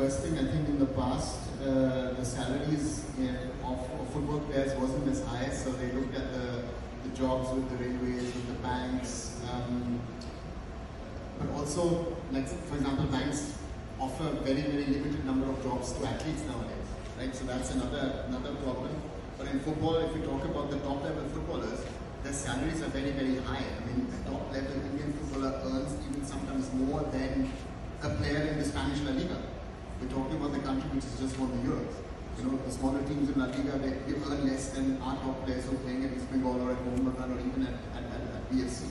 first thing. I think in the past, the salaries of football players wasn't as high, so they looked at the jobs with the railways, with the banks, but also, like for example, banks offer very, very limited number of jobs to athletes nowadays, right? So that's another problem. But in football, if you talk about the top level footballers, their salaries are very, very high. I mean, the top level Indian footballer earns even sometimes more than a player in the Spanish La Liga. We're talking about the country which has just won the Euros. You know, the smaller teams in La Liga, they earn less than our top players who are playing at East Bengal or at Mohammedan or even at BFC.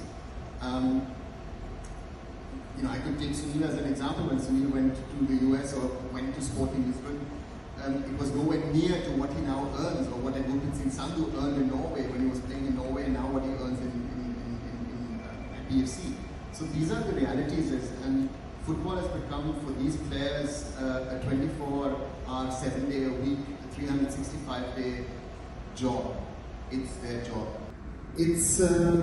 You know, I could take Sunil as an example. When Sunil went to the US or went to Sporting Lisbon, it was nowhere near to what he now earns or what Gopin Singh Sandhu earned in Norway when he was playing in Norway, and now what he earns at BFC. So these are the realities, and football has become for these players a 24-hour, 7-day a week, 365-day job. It's their job. It's a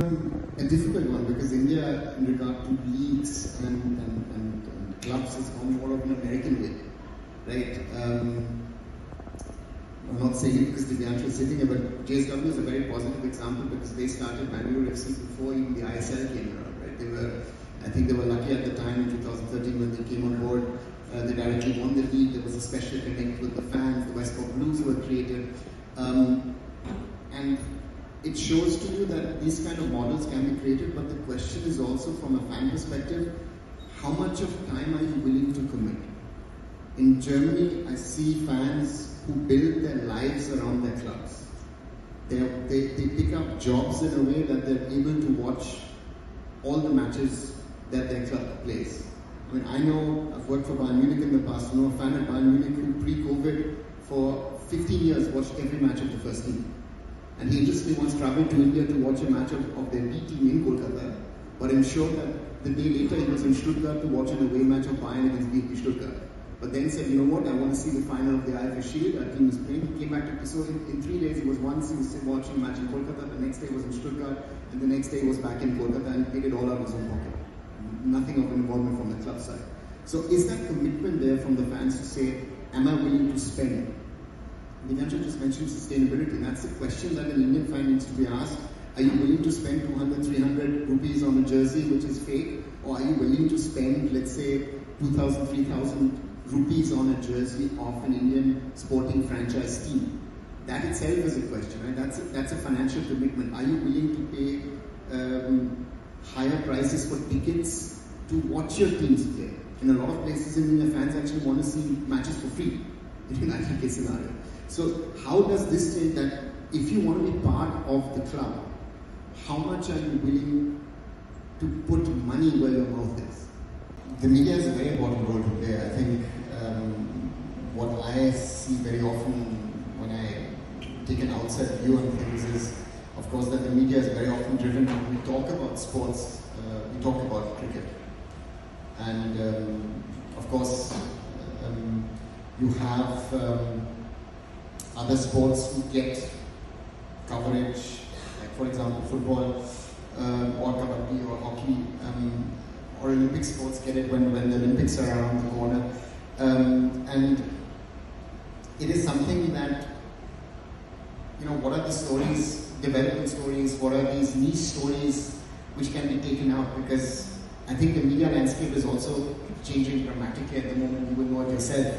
difficult one because India, in regard to leagues and clubs, has gone more of an American way, right? I'm not saying it because Divyanshu is sitting here, but JSW is a very positive example because they started Bangalore FC before even the ISL came around, right? I think they were lucky at the time in 2013 when they came on board. They directly won the league. There was a special connect with the fans. The West Coast Blues were created. And it shows to you that these kind of models can be created, but the question is also from a fan perspective, how much of time are you willing to commit? In Germany, I see fans who build their lives around their clubs. They pick up jobs in a way that they're able to watch all the matches that their club plays. I mean, I know, I've worked for Bayern Munich in the past, I know a fan at Bayern Munich who pre-COVID for 15 years watched every match of the first team. And he interestingly once traveled to India to watch a match of their B team in Kolkata, but ensured that the day later he was in Stuttgart to watch an away match of Bayern against VfB Stuttgart. But then said, you know what, I want to see the final of the IFA Shield. Our team was playing. He came back to, so in 3 days, he was watching a match in Kolkata, the next day was in Stuttgart, and the next day he was back in Kolkata, and he paid it all out of his own pocket. Nothing of involvement from the club side. So is that commitment there from the fans to say, am I willing to spend? Divyanshu just mentioned sustainability, and that's the question that an Indian fan needs to be asked. Are you willing to spend 200, 300 rupees on a jersey which is fake? Or are you willing to spend, let's say, 2,000, 3,000 rupees on a jersey of an Indian sporting franchise team? That itself is a question, right? That's a financial commitment. Are you willing to pay higher prices for tickets to watch your teams play? In a lot of places in India, fans actually want to see matches for free in an ideal case scenario. So how does this say that if you want to be part of the club, how much are you willing to put money where your mouth is? The media has a very important role to play. I think what I see very often when I take an outside view on things is, of course, that the media is very often driven when we talk about sports, we talk about cricket. And of course, you have other sports who get coverage, like for example football, or kabaddi or hockey, or Olympic sports get it when the Olympics are around the corner. And it is something that, you know, what are the stories, development stories, what are these niche stories which can be taken out? Because I think the media landscape is also changing dramatically at the moment. You will know it yourself.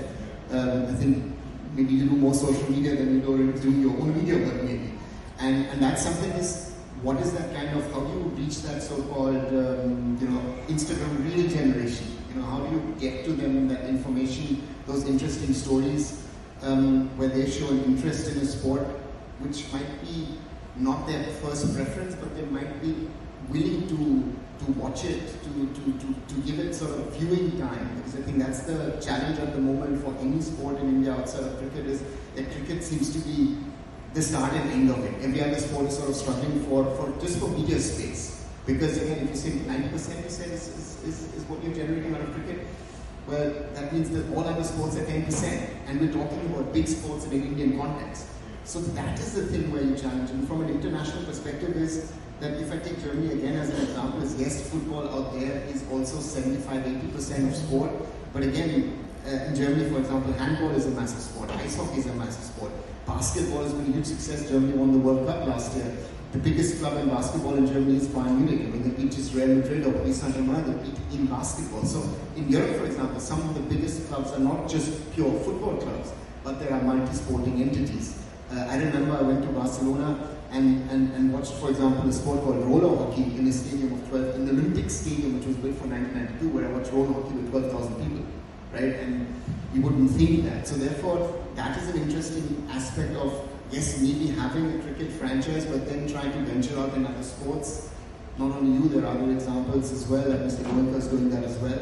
I think maybe you do more social media than you do your own media work maybe. And that's something is, what is that kind of, how do you reach that so-called, you know, Instagram reel generation? You know, how do you get to them that information, those interesting stories, where they show an interest in a sport which might be not their first preference, but they might be willing to watch it, to give it sort of viewing time. Because I think that's the challenge at the moment for any sport in India outside of cricket, is that cricket seems to be the start and end of it. Every other sport is sort of struggling for media space. Because again, if you say 90% you said is what you're generating out of cricket, well, that means that all other sports are 10%. And we're talking about big sports in an Indian context. So that is the thing where you challenge. And from an international perspective is that if I take Germany again as an example, is yes, football out there is also 75-80% of sport. But again, in Germany, for example, handball is a massive sport, ice hockey is a massive sport, basketball has been a huge success. Germany won the World Cup last year. The biggest club in basketball in Germany is Bayern Munich. I mean, they beat just Real Madrid or Paris Saint-Germain, they beat in basketball. So in Europe, for example, some of the biggest clubs are not just pure football clubs, but there are multi-sporting entities. I remember I went to Barcelona and watched, for example, a sport called roller hockey in a stadium of 12, in the Olympic Stadium, which was built for 1992, where I watched roller hockey with 12,000 people, right? And you wouldn't think that. So therefore, that is an interesting aspect of, yes, maybe having a cricket franchise, but then trying to venture out in other sports. Not only you, there are other examples as well, like Mr. Goenka is doing that as well,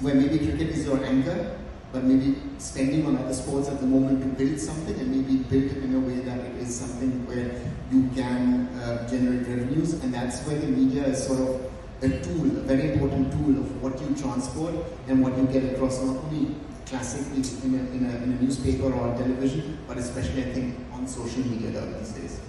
where maybe cricket is your anchor, but maybe spending on other sports at the moment to build something, and maybe build it in a way that it is something where you can generate revenues, and that's where the media is sort of a tool, a very important tool of what you transport and what you get across, not only classically in a newspaper or television, but especially I think on social media these days.